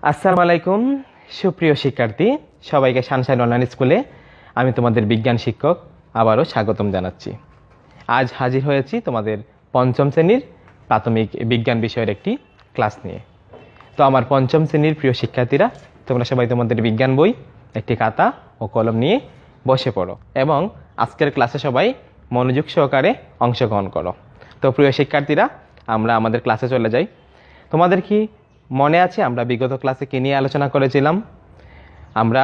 আসসালামু আলাইকুম সুপ্রিয় শিক্ষার্থী, সবাইকে সানশাইন অনলাইন স্কুলে আমি তোমাদের বিজ্ঞান শিক্ষক আবারও স্বাগতম জানাচ্ছি। আজ হাজির হয়েছি তোমাদের পঞ্চম শ্রেণীর প্রাথমিক বিজ্ঞান বিষয়ের একটি ক্লাস নিয়ে। তো আমার পঞ্চম শ্রেণীর প্রিয় শিক্ষার্থীরা, তোমরা সবাই তোমাদের বিজ্ঞান বই, একটি খাতা ও কলম নিয়ে বসে পড়ো এবং আজকের ক্লাসে সবাই মনোযোগ সহকারে অংশগ্রহণ করো। তো প্রিয় শিক্ষার্থীরা, আমরা আমাদের ক্লাসে চলে যাই। তোমাদের কি মনে আছে আমরা বিগত ক্লাসে কী নিয়ে আলোচনা করেছিলাম? আমরা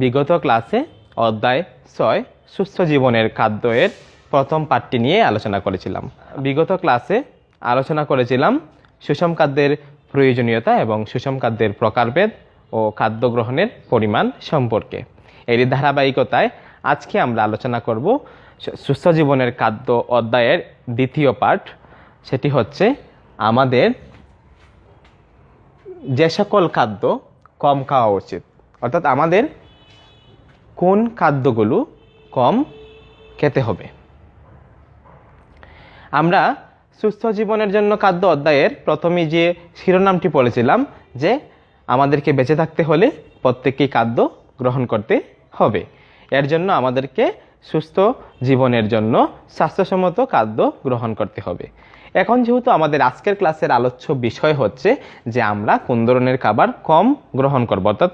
বিগত ক্লাসে অধ্যায় 6 সুস্থ জীবনের খাদ্যের প্রথম পাঠটি নিয়ে আলোচনা করেছিলাম। বিগত ক্লাসে আলোচনা করেছিলাম সুষম খাদ্যের প্রয়োজনীয়তা এবং সুষম খাদ্যের প্রকারভেদ ও খাদ্য গ্রহণের পরিমাণ সম্পর্কে। এরই ধারাবাহিকতায় আজকে আমরা আলোচনা করব সুস্থ জীবনের খাদ্য অধ্যায়ের দ্বিতীয় পাঠ। সেটি হচ্ছে আমাদের যে সকল খাদ্য কম খাওয়া উচিত, অর্থাৎ আমাদের কোন খাদ্যগুলো কম খেতে হবে। আমরা সুস্থ জীবনের জন্য খাদ্য অধ্যায়ের প্রথমেই যে শিরোনামটি পড়েছিলাম যে আমাদেরকে বেঁচে থাকতে হলে প্রত্যেককেই খাদ্য গ্রহণ করতে হবে। এর জন্য আমাদেরকে সুস্থ জীবনের জন্য স্বাস্থ্যসম্মত খাদ্য গ্রহণ করতে হবে। এখন যেহেতু আমাদের আজকের ক্লাসের আলোচ্য বিষয় হচ্ছে যে আমরা কোন ধরনের খাবার কম গ্রহণ করব, অর্থাৎ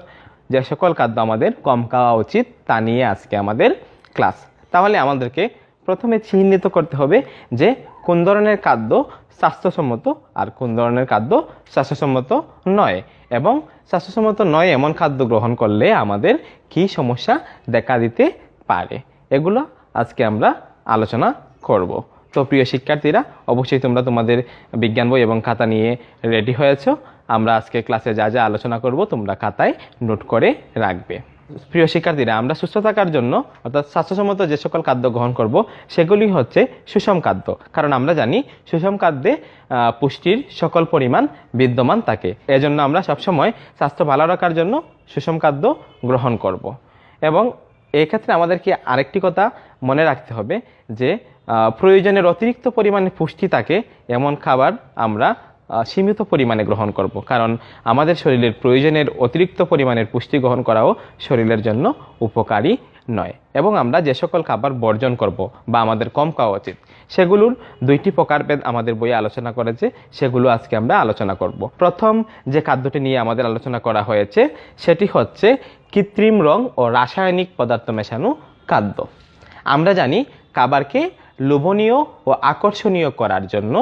যে সকল খাদ্য আমাদের কম খাওয়া উচিত তা নিয়ে আজকে আমাদের ক্লাস। তাহলে আমাদেরকে প্রথমে চিহ্নিত করতে হবে যে কোন ধরনের খাদ্য স্বাস্থ্যসম্মত আর কোন ধরনের খাদ্য স্বাস্থ্যসম্মত নয়, এবং স্বাস্থ্যসম্মত নয় এমন খাদ্য গ্রহণ করলে আমাদের কী সমস্যা দেখা দিতে পারে, এগুলো আজকে আমরা আলোচনা করব। তো প্রিয় শিক্ষার্থীরা, অবশ্যই তোমরা তোমাদের বিজ্ঞান বই এবং খাতা নিয়ে রেডি হয়েছো। আমরা আজকে ক্লাসে যা যা আলোচনা করব তোমরা খাতায় নোট করে রাখবে। প্রিয় শিক্ষার্থীরা, আমরা সুস্থ থাকার জন্য অর্থাৎ স্বাস্থ্যসম্মত যে সকল খাদ্য গ্রহণ করব সেগুলি হচ্ছে সুষম খাদ্য, কারণ আমরা জানি সুষম খাদ্যে পুষ্টির সকল পরিমাণ বিদ্যমান থাকে। এজন্য আমরা সবসময় স্বাস্থ্য ভালো রাখার জন্য সুষম খাদ্য গ্রহণ করব। এবং এক্ষেত্রে আমাদেরকে আরেকটি কথা মনে রাখতে হবে যে প্রয়োজনের অতিরিক্ত পরিমাণে পুষ্টি থাকে এমন খাবার আমরা সীমিত পরিমাণে গ্রহণ করব, কারণ আমাদের শরীরের প্রয়োজনের অতিরিক্ত পরিমাণের পুষ্টি গ্রহণ করাও শরীরের জন্য উপকারী নয়। এবং আমরা যে সকল খাবার বর্জন করব বা আমাদের কম খাওয়া উচিত সেগুলোর দুইটি প্রকারভেদ আমাদের বইয়ে আলোচনা করেছে, সেগুলো আজকে আমরা আলোচনা করব। প্রথম যে খাদ্যটি নিয়ে আমাদের আলোচনা করা হয়েছে সেটি হচ্ছে কৃত্রিম রং ও রাসায়নিক পদার্থ মেশানো খাদ্য। আমরা জানি খাবারকে লোভনীয় ও আকর্ষণীয় করার জন্য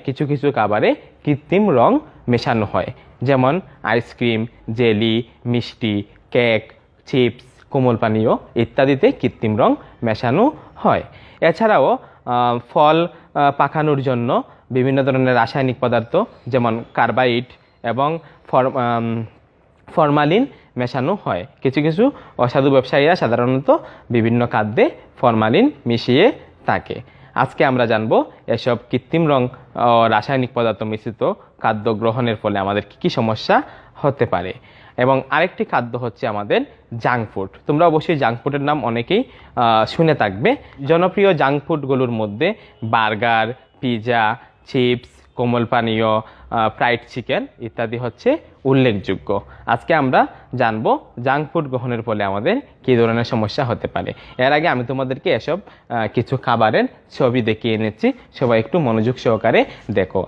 কিছু কিছু খাবারে কৃত্রিম রং মেশানো হয়, যেমন আইসক্রিম, জেলি, মিষ্টি, কেক, চিপস, কোমল পানীয় ইত্যাদিতে কৃত্রিম রং মেশানো হয়। এছাড়াও ফল পাকানোর জন্য বিভিন্ন ধরনের রাসায়নিক পদার্থ যেমন কার্বাইড এবং ফরমালিন মেশানো হয়। কিছু কিছু অসাধু ব্যবসায়ীরা সাধারণত বিভিন্ন খাদ্যে ফরমালিন মিশিয়ে থাকে। আজকে আমরা জানব এসব কৃত্রিম রং ও রাসায়নিক পদার্থ মিশ্রিত খাদ্য গ্রহণের ফলে আমাদের কী কী সমস্যা হতে পারে। এবং আরেকটি খাদ্য হচ্ছে আমাদের জাঙ্ক ফুড। তোমরা অবশ্যই জাঙ্ক ফুডের নাম অনেকেই শুনে থাকবে। জনপ্রিয় জাঙ্ক ফুডগুলোর মধ্যে বার্গার, পিৎজা, চিপস, কোমল পানীয়, ফ্রাইড চিকেন ইত্যাদি হচ্ছে উল্লেখযোগ্য। আজকে আমরা জানবো জাঙ্ক ফুড গ্রহণের ফলে আমাদের কী ধরনের সমস্যা হতে পারে। এর আগে আমি তোমাদেরকে এসব কিছু খাবারের ছবি দেখিয়ে এনেছি, সবাই একটু মনোযোগ সহকারে দেখো।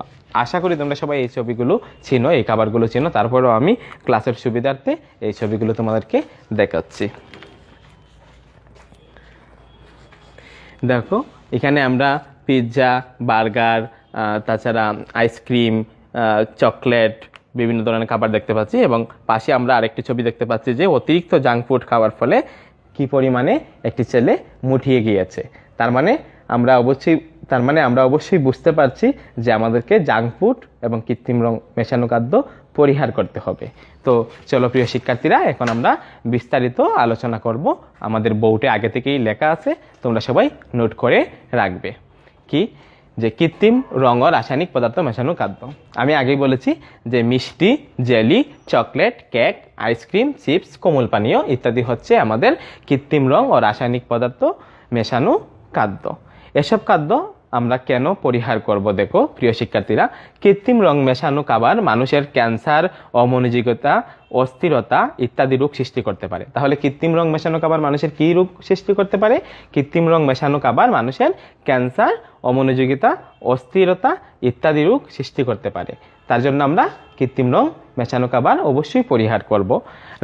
আশা করি তোমরা সবাই এই ছবিগুলো চিনো, এই খাবারগুলো চিনো। তারপরেও আমি ক্লাসের সুবিধার্থে এই ছবিগুলো তোমাদেরকে দেখাচ্ছি। দেখো, এখানে আমরা পিৎজা, বার্গার, তাছাড়া আইসক্রিম, চকলেট, বিভিন্ন ধরনের খাবার দেখতে পাচ্ছি। এবং পাশে আমরা আরেকটি ছবি দেখতে পাচ্ছি যে অতিরিক্ত জাঙ্ক ফুড খাওয়ার ফলে কি পরিমাণে একটি ছেলে মুটিয়ে গিয়েছে। তার মানে আমরা অবশ্যই বুঝতে পারছি যে আমাদেরকে জাঙ্ক ফুড এবং কৃত্রিম রং মেশানো খাদ্য পরিহার করতে হবে। তো চলো প্রিয় শিক্ষার্থীরা, এখন আমরা বিস্তারিত আলোচনা করব। আমাদের বোর্ডে আগে থেকেই লেখা আছে, তোমরা সবাই নোট করে রাখবে কি যে কৃত্রিম রং ও রাসায়নিক পদার্থ মেশানো খাদ্য। আমি আগেই বলেছি যে মিষ্টি, jelly, chocolate, cake, ice cream, chips, কোমল পানীয় ইত্যাদি হচ্ছে আমাদের কৃত্রিম রং ও রাসায়নিক পদার্থ মেশানো খাদ্য। এসব খাদ্য আমরা কেন পরিহার করব দেখো প্রিয় শিক্ষার্থীরা। কৃত্রিম রং মেশানো খাবার মানুষের ক্যান্সার, অমনোযোগিতা, অস্থিরতা ইত্যাদি রোগ সৃষ্টি করতে পারে। তাহলে কৃত্রিম রং মেশানো খাবার মানুষের কী রোগ সৃষ্টি করতে পারে? কৃত্রিম রং মেশানো খাবার মানুষের ক্যান্সার, অমনোযোগিতা, অস্থিরতা ইত্যাদি রোগ সৃষ্টি করতে পারে। তার জন্য আমরা কৃত্রিম রং মেশানো খাবার অবশ্যই পরিহার করব।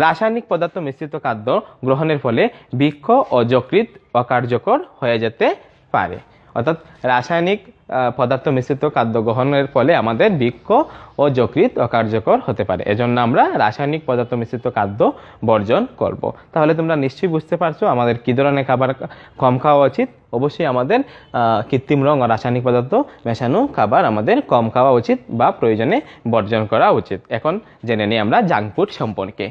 রাসায়নিক পদার্থ মিশ্রিত খাদ্য গ্রহণের ফলে বৃক্ক ও যকৃৎ অকার্যকর হয়ে যেতে পারে। অর্থাৎ রাসায়নিক পদার্থ মিশ্রিত খাদ্য গ্রহণের ফলে আমাদের বৃক্ক ও যকৃৎ অকার্যকর হতে পারে। এজন্য আমরা রাসায়নিক পদার্থ মিশ্রিত খাদ্য বর্জন করব। তাহলে তোমরা নিশ্চয়ই বুঝতে পারছো আমাদের কী ধরনের খাবার কম খাওয়া উচিত। অবশ্যই আমাদের কৃত্রিম রং ও রাসায়নিক পদার্থ মেশানো খাবার আমাদের কম খাওয়া উচিত বা প্রয়োজনে বর্জন করা উচিত। এখন জেনে নিই আমরা জাঙ্ক ফুড সম্পর্কে।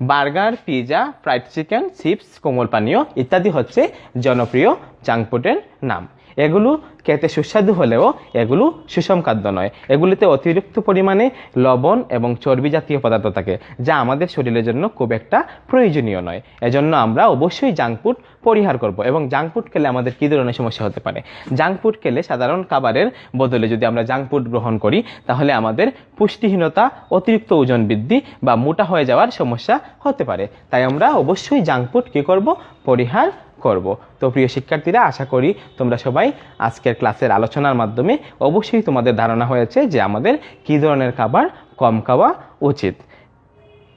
Burger, pizza, fried chicken, chips, কোমল পানীয় ইত্যাদি হচ্ছে জনপ্রিয় জাঙ্ক ফুডের নাম। এগুলো খেতে সুস্বাদু হলেও এগুলো সুষম খাদ্য নয়। এগুলিতে অতিরিক্ত পরিমাণে লবণ এবং চর্বি জাতীয় পদার্থ থাকে, যা আমাদের শরীরের জন্য খুব একটা প্রয়োজনীয় নয়। এজন্য আমরা অবশ্যই জাঙ্ক ফুড পরিহার করব। এবং জাঙ্ক ফুড খেলে আমাদের কী ধরনের সমস্যা হতে পারে? জাঙ্ক ফুড খেলে সাধারণ খাবারের বদলে যদি আমরা জাঙ্ক ফুড গ্রহণ করি তাহলে আমাদের পুষ্টিহীনতা, অতিরিক্ত ওজন বৃদ্ধি বা মোটা হয়ে যাওয়ার সমস্যা হতে পারে। তাই আমরা অবশ্যই জাঙ্ক ফুড কী করব? পরিহার করব। তো প্রিয় শিক্ষার্থীরা, আশা করি তোমরা সবাই আজকের ক্লাসের আলোচনার মাধ্যমে অবশ্যই তোমাদের ধারণা হয়েছে যে আমাদের কী ধরনের খাবার কম খাওয়া উচিত।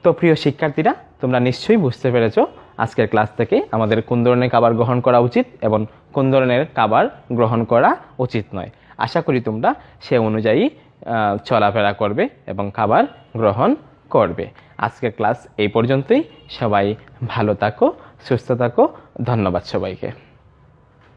তো প্রিয় শিক্ষার্থীরা, তোমরা নিশ্চয়ই বুঝতে পেরেছো আজকের ক্লাস থেকে আমাদের কোন ধরনের খাবার গ্রহণ করা উচিত এবং কোন ধরনের খাবার গ্রহণ করা উচিত নয়। আশা করি তোমরা সে অনুযায়ী চলাফেরা করবে এবং খাবার গ্রহণ করবে। আজকের ক্লাস এই পর্যন্তই। সবাই ভালো থাকো, সুস্থ থাকো। ধন্যবাদ সবাইকে।